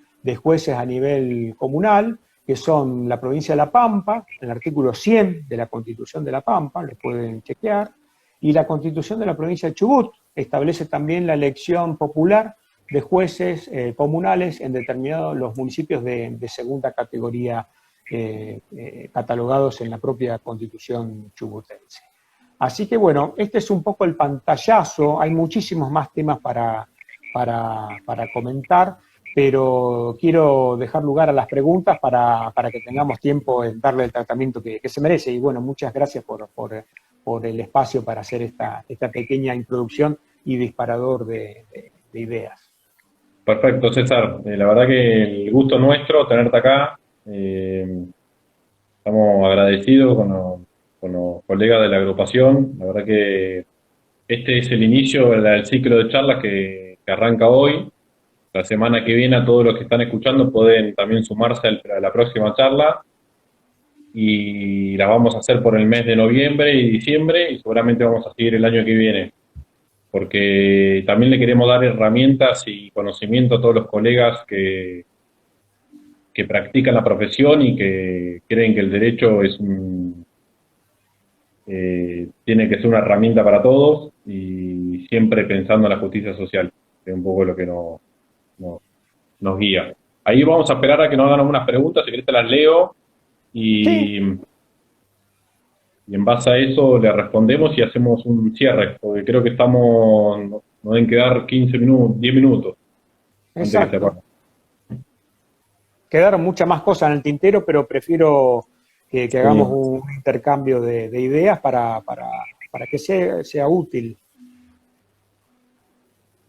a nivel comunal, que son la provincia de La Pampa, el artículo 100 de la Constitución de La Pampa, lo pueden chequear, y la Constitución de la provincia de Chubut establece también la elección popular de jueces comunales en determinados los municipios de segunda categoría catalogados en la propia Constitución chubutense. Así que bueno, este es un poco el pantallazo, hay muchísimos más temas para comentar, pero quiero dejar lugar a las preguntas para que tengamos tiempo en darle el tratamiento que se merece. Y bueno, muchas gracias por el espacio para hacer esta pequeña introducción y disparador de ideas. Perfecto, César. La verdad que el gusto nuestro tenerte acá. Estamos agradecidos con los colegas de la agrupación. La verdad que este es el inicio del ciclo de charlas que arranca hoy. La semana que viene a todos los que están escuchando pueden también sumarse a la próxima charla y la vamos a hacer por el mes de noviembre y diciembre y seguramente vamos a seguir el año que viene, porque también le queremos dar herramientas y conocimiento a todos los colegas que practican la profesión y que creen que el derecho es tiene que ser una herramienta para todos y siempre pensando en la justicia social, que es un poco lo que nos guía. Ahí vamos a esperar a que nos hagan unas preguntas, si querés te las leo y en base a eso le respondemos y hacemos un cierre, porque creo que nos deben quedar 15 minutos, 10 minutos. Exacto. Quedaron muchas más cosas en el tintero, pero prefiero que hagamos un intercambio de ideas para que sea útil.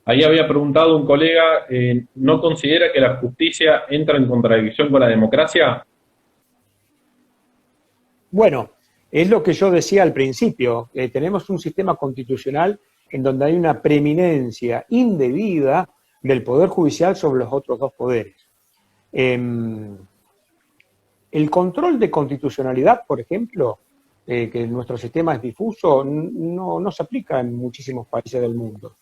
Ahí había preguntado un colega, ¿no considera que la justicia entra en contradicción con la democracia? Bueno, es lo que yo decía al principio. Tenemos un sistema constitucional en donde hay una preeminencia indebida del Poder Judicial sobre los otros dos poderes. El control de constitucionalidad, por ejemplo, que nuestro sistema es difuso, no se aplica en muchísimos países del mundo.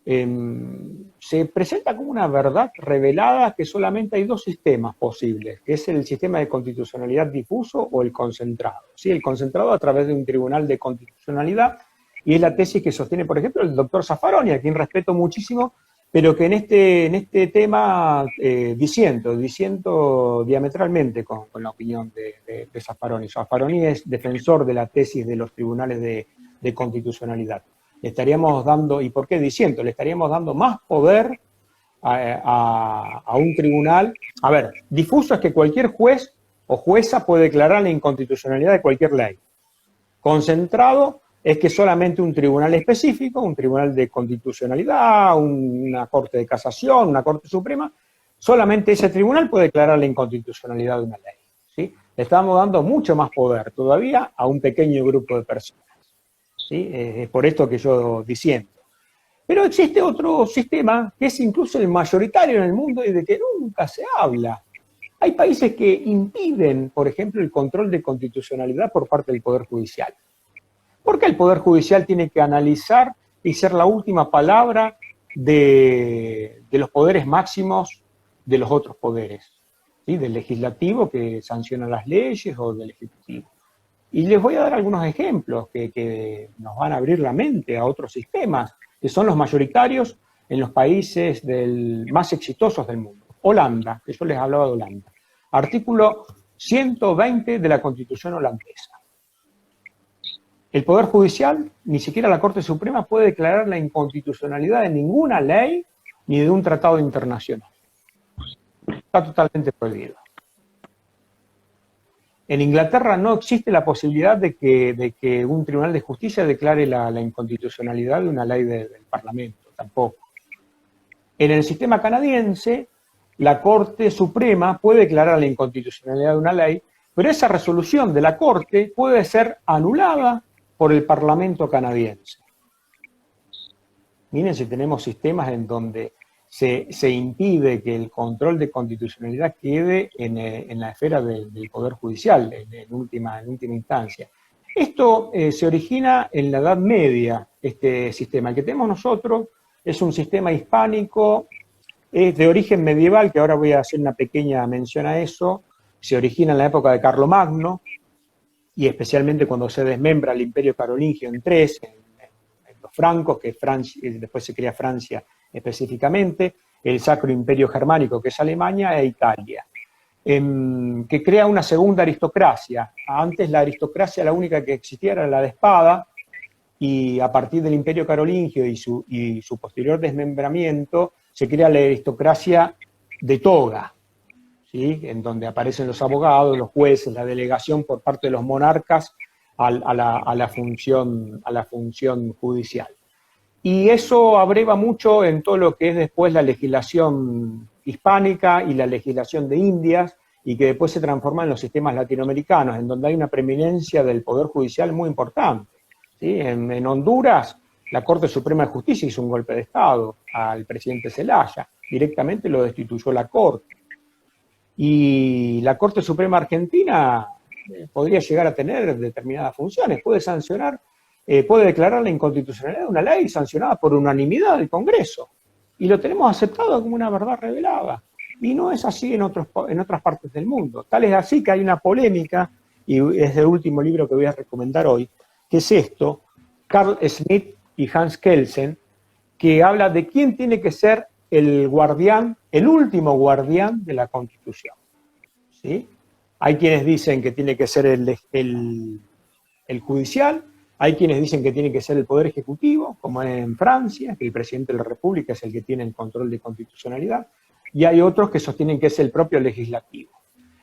Se presenta como una verdad revelada que solamente hay dos sistemas posibles, que es el sistema de constitucionalidad difuso o el concentrado. ¿Sí? El concentrado a través de un tribunal de constitucionalidad, y es la tesis que sostiene, por ejemplo, el doctor Zaffaroni, a quien respeto muchísimo, pero que en este tema disiento diametralmente con la opinión de Zaffaroni. Zaffaroni es defensor de la tesis de los tribunales de constitucionalidad. Le estaríamos dando, ¿y por qué disiento? Le estaríamos dando más poder a un tribunal. A ver, difuso es que cualquier juez o jueza puede declarar la inconstitucionalidad de cualquier ley. Concentrado es que solamente un tribunal específico, un tribunal de constitucionalidad, una corte de casación, una corte suprema, solamente ese tribunal puede declarar la inconstitucionalidad de una ley. ¿Sí? Le estamos dando mucho más poder todavía a un pequeño grupo de personas. ¿Sí? Es por esto que yo disiento. Pero existe otro sistema que es incluso el mayoritario en el mundo y de que nunca se habla. Hay países que impiden, por ejemplo, el control de constitucionalidad por parte del Poder Judicial. Porque el Poder Judicial tiene que analizar y ser la última palabra de los poderes máximos de los otros poderes, ¿sí? Del legislativo que sanciona las leyes o del ejecutivo. Y les voy a dar algunos ejemplos que nos van a abrir la mente a otros sistemas, que son los mayoritarios en los países más exitosos del mundo. Holanda, que yo les hablaba de Holanda. Artículo 120 de la Constitución holandesa. El Poder Judicial, ni siquiera la Corte Suprema, puede declarar la inconstitucionalidad de ninguna ley ni de un tratado internacional. Está totalmente prohibido. En Inglaterra no existe la posibilidad de que un tribunal de justicia declare la inconstitucionalidad de una ley del Parlamento, tampoco. En el sistema canadiense, la Corte Suprema puede declarar la inconstitucionalidad de una ley, pero esa resolución de la Corte puede ser anulada por el Parlamento canadiense. Miren si tenemos sistemas en donde se impide que el control de constitucionalidad quede en la esfera del Poder Judicial, en última instancia. Esto se origina en la Edad Media, este sistema. El que tenemos nosotros es un sistema hispánico, es de origen medieval, que ahora voy a hacer una pequeña mención a eso. Se origina en la época de Carlomagno, y especialmente cuando se desmembra el Imperio Carolingio en tres, en los francos, que después se crea Francia específicamente, el Sacro Imperio Germánico, que es Alemania, e Italia. que crea una segunda aristocracia. Antes la aristocracia la única que existía era la de espada, y a partir del Imperio Carolingio y su posterior desmembramiento, se crea la aristocracia de toga, ¿sí? En donde aparecen los abogados, los jueces, la delegación por parte de los monarcas a la función judicial. Y eso abreva mucho en todo lo que es después la legislación hispánica y la legislación de Indias, y que después se transforma en los sistemas latinoamericanos, en donde hay una preeminencia del Poder Judicial muy importante, ¿sí? En Honduras, la Corte Suprema de Justicia hizo un golpe de Estado al presidente Zelaya, directamente lo destituyó la Corte. Y la Corte Suprema Argentina podría llegar a tener determinadas funciones, puede sancionar, puede declarar la inconstitucionalidad de una ley sancionada por unanimidad del Congreso, y lo tenemos aceptado como una verdad revelada. Y no es así en otras partes del mundo. Tal es así que hay una polémica, y es el último libro que voy a recomendar hoy, que es esto, Carl Schmitt y Hans Kelsen, que habla de quién tiene que ser el guardián, el último guardián de la Constitución, ¿sí? Hay quienes dicen que tiene que ser el judicial, hay quienes dicen que tiene que ser el Poder Ejecutivo, como en Francia, que el presidente de la República es el que tiene el control de constitucionalidad, y hay otros que sostienen que es el propio legislativo.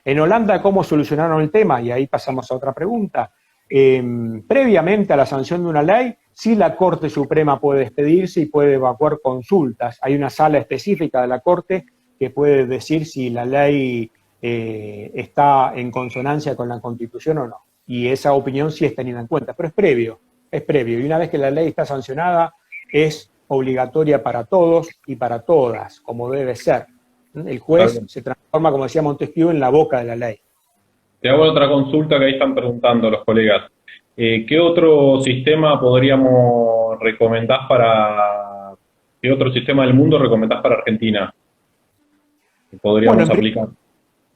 En Holanda, ¿cómo solucionaron el tema? Y ahí pasamos a otra pregunta. Previamente a la sanción de una ley, sí, la Corte Suprema puede despedirse y puede evacuar consultas. Hay una sala específica de la Corte que puede decir si la ley está en consonancia con la Constitución o no. Y esa opinión sí es tenida en cuenta, pero es previo. Y una vez que la ley está sancionada, es obligatoria para todos y para todas, como debe ser. El juez se transforma, como decía Montesquieu, en la boca de la ley. Te hago otra consulta que ahí están preguntando los colegas. ¿Qué otro sistema podríamos recomendar qué otro sistema del mundo recomendás para Argentina? Que podríamos aplicar.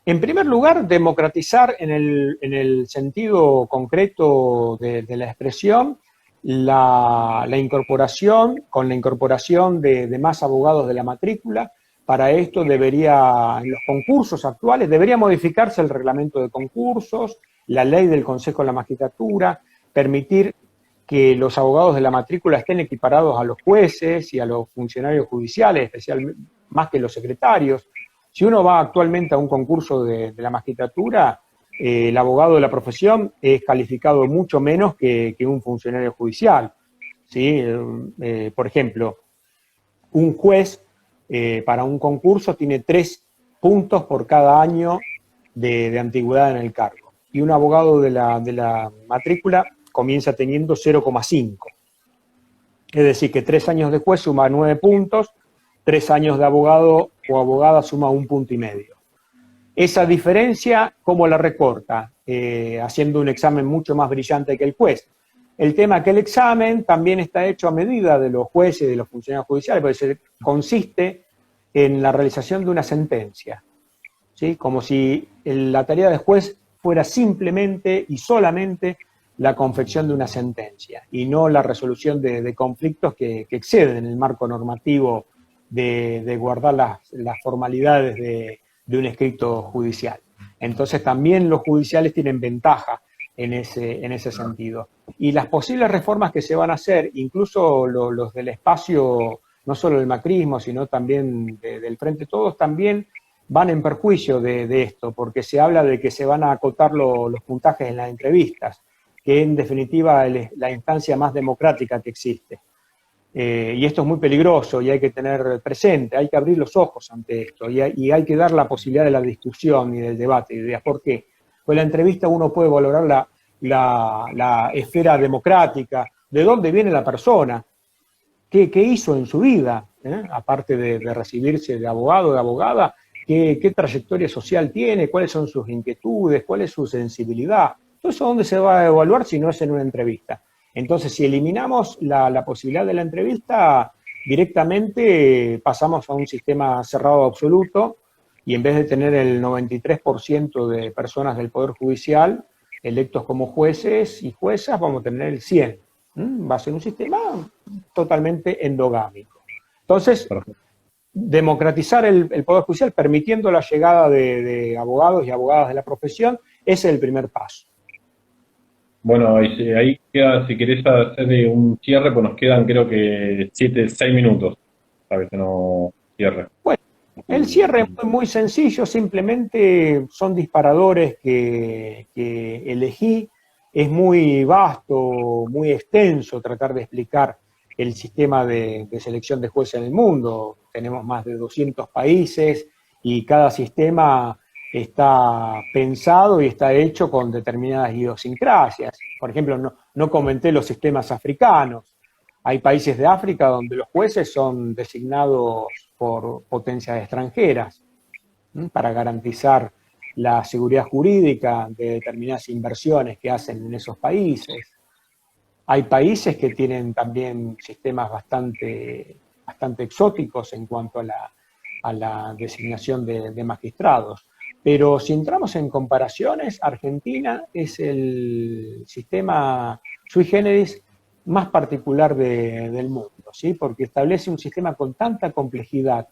En primer lugar, democratizar en el sentido concreto de la expresión, la incorporación, con la incorporación de más abogados de la matrícula. Para esto en los concursos actuales, debería modificarse el reglamento de concursos, la ley del Consejo de la Magistratura, permitir que los abogados de la matrícula estén equiparados a los jueces y a los funcionarios judiciales, especialmente más que los secretarios. Si uno va actualmente a un concurso de la magistratura, el abogado de la profesión es calificado mucho menos que un funcionario judicial, ¿sí? Por ejemplo, un juez para un concurso tiene 3 puntos por cada año de antigüedad en el cargo. Y un abogado de la matrícula comienza teniendo 0,5. Es decir, que 3 años de juez suma 9 puntos, 3 años de abogado o abogada suma 1,5 puntos. Esa diferencia, ¿cómo la recorta? Haciendo un examen mucho más brillante que el juez. El tema es que el examen también está hecho a medida de los jueces y de los funcionarios judiciales, porque consiste en la realización de una sentencia, ¿sí? Como si la tarea del juez fuera simplemente y solamente la confección de una sentencia, y no la resolución de conflictos que exceden el marco normativo de guardar las formalidades de un escrito judicial. Entonces también los judiciales tienen ventaja en ese sentido. Y las posibles reformas que se van a hacer, incluso los del espacio, no solo del macrismo, sino también del Frente Todos, también van en perjuicio de esto, porque se habla de que se van a acotar los puntajes en las entrevistas, que en definitiva es la instancia más democrática que existe. Y esto es muy peligroso y hay que tener presente, hay que abrir los ojos ante esto y hay que dar la posibilidad de la discusión y del debate de ideas. ¿Por qué? Pues en la entrevista uno puede valorar la esfera democrática, de dónde viene la persona, qué hizo en su vida, aparte de recibirse de abogado o de abogada, qué trayectoria social tiene, cuáles son sus inquietudes, cuál es su sensibilidad. Todo eso, ¿dónde se va a evaluar si no es en una entrevista? Entonces, si eliminamos la posibilidad de la entrevista, directamente pasamos a un sistema cerrado absoluto, y en vez de tener el 93% de personas del Poder Judicial electos como jueces y juezas, vamos a tener el 100%. Va a ser un sistema totalmente endogámico. Entonces, democratizar el Poder Judicial, permitiendo la llegada de abogados y abogadas de la profesión, ese es el primer paso. Bueno, ahí queda, si querés hacer un cierre, pues nos quedan creo que 6 minutos, sabes que no cierre. Bueno, el cierre es muy sencillo, simplemente son disparadores que elegí. Es muy vasto, muy extenso tratar de explicar el sistema de selección de jueces en el mundo. Tenemos más de 200 países y cada sistema está pensado y está hecho con determinadas idiosincrasias. Por ejemplo, no comenté los sistemas africanos. Hay países de África donde los jueces son designados por potencias extranjeras para garantizar la seguridad jurídica de determinadas inversiones que hacen en esos países. Hay países que tienen también sistemas bastante exóticos en cuanto a la designación de magistrados. Pero si entramos en comparaciones, Argentina es el sistema sui generis más particular del mundo, ¿sí? Porque establece un sistema con tanta complejidad.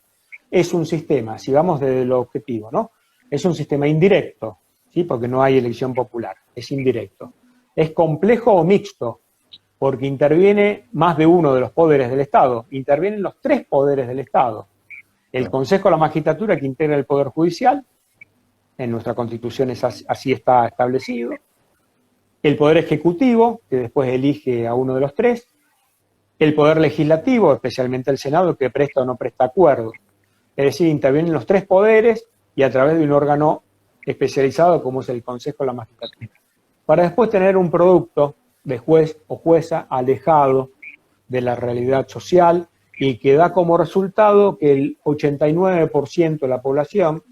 Es un sistema, si vamos desde lo objetivo, ¿no? Es un sistema indirecto, ¿sí? Porque no hay elección popular, es indirecto. Es complejo o mixto, porque interviene más de uno de los poderes del Estado, intervienen los 3 poderes del Estado. El Consejo de la Magistratura, que integra el Poder Judicial, en nuestra Constitución así está establecido. El Poder Ejecutivo, que después elige a uno de los 3. El Poder Legislativo, especialmente el Senado, que presta o no presta acuerdo. Es decir, intervienen los 3 poderes y a través de un órgano especializado como es el Consejo de la Magistratura. Para después tener un producto de juez o jueza alejado de la realidad social y que da como resultado que el 89% de la población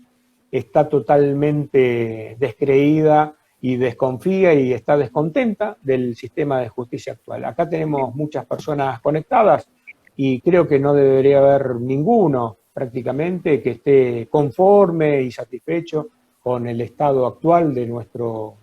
está totalmente descreída y desconfía y está descontenta del sistema de justicia actual. Acá tenemos muchas personas conectadas y creo que no debería haber ninguno prácticamente que esté conforme y satisfecho con el estado actual de nuestro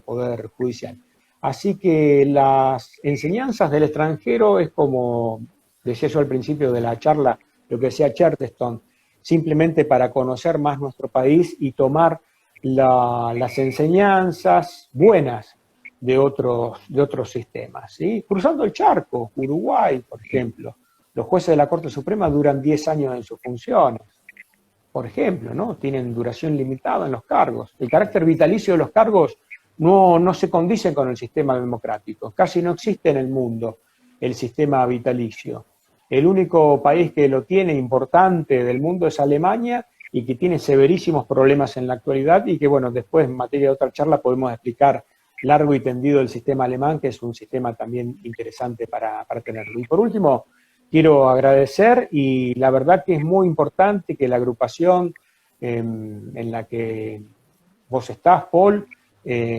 Poder Judicial. Así que las enseñanzas del extranjero es como decía yo al principio de la charla, lo que decía Chesterton, simplemente para conocer más nuestro país y tomar las enseñanzas buenas de otros sistemas, ¿sí? Cruzando el charco, Uruguay, por ejemplo, los jueces de la Corte Suprema duran 10 años en sus funciones, por ejemplo, ¿no? Tienen duración limitada en los cargos. El carácter vitalicio de los cargos no se condice con el sistema democrático, casi no existe en el mundo el sistema vitalicio. El único país que lo tiene importante del mundo es Alemania y que tiene severísimos problemas en la actualidad y que, bueno, después en materia de otra charla podemos explicar largo y tendido el sistema alemán, que es un sistema también interesante para tenerlo. Y por último, quiero agradecer y la verdad que es muy importante que la agrupación en la que vos estás, Paul,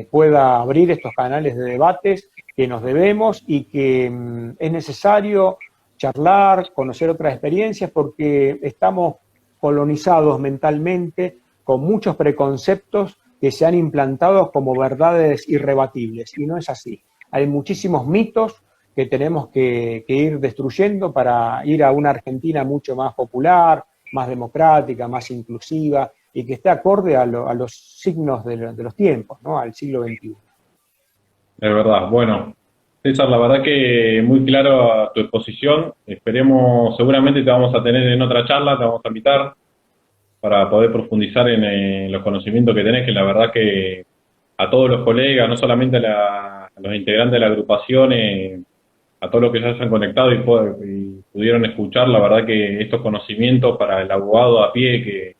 pueda abrir estos canales de debates que nos debemos y que es necesario charlar, conocer otras experiencias, porque estamos colonizados mentalmente con muchos preconceptos que se han implantado como verdades irrebatibles, y no es así. Hay muchísimos mitos que tenemos que ir destruyendo para ir a una Argentina mucho más popular, más democrática, más inclusiva, y que esté acorde a los signos de los tiempos, ¿no? Al siglo XXI. Es verdad. Bueno, César, la verdad que muy claro tu exposición. Esperemos, seguramente te vamos a tener en otra charla, te vamos a invitar para poder profundizar en los conocimientos que tenés, que la verdad que a todos los colegas, no solamente a los integrantes de la agrupación, a todos los que se hayan conectado y pudieron escuchar, la verdad que estos conocimientos para el abogado a pie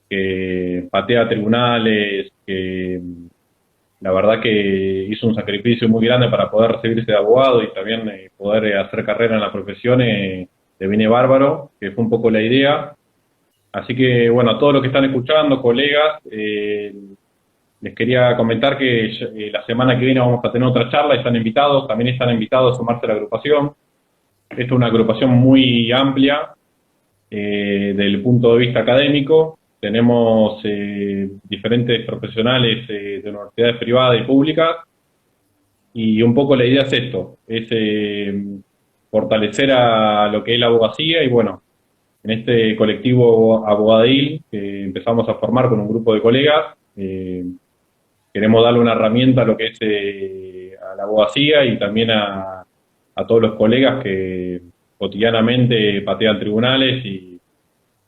que patea tribunales, que la verdad que hizo un sacrificio muy grande para poder recibirse de abogado y también poder hacer carrera en la profesión, le viene bárbaro, que fue un poco la idea. Así que, bueno, a todos los que están escuchando, colegas, les quería comentar que la semana que viene vamos a tener otra charla, están invitados, también están invitados a sumarse a la agrupación. Esta es una agrupación muy amplia desde el punto de vista académico. Tenemos diferentes profesionales de universidades privadas y públicas, y un poco la idea es esto, es fortalecer a lo que es la abogacía y, bueno, en este colectivo abogadil que empezamos a formar con un grupo de colegas. Queremos darle una herramienta a lo que es a la abogacía y también a todos los colegas que cotidianamente patean tribunales y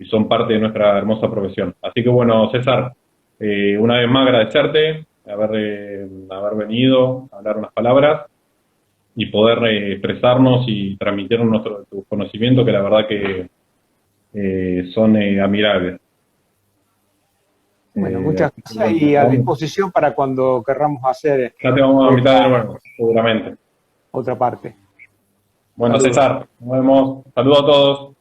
son parte de nuestra hermosa profesión. Así que bueno, César, una vez más agradecerte haber venido a hablar unas palabras y poder expresarnos y transmitirnos tus conocimientos, que la verdad que son admirables. Bueno, muchas gracias y a disposición para cuando querramos hacer... Ya te vamos a invitar de nuevo, seguramente. Otra parte. Bueno, Saludos. César, nos vemos. Saludos a todos.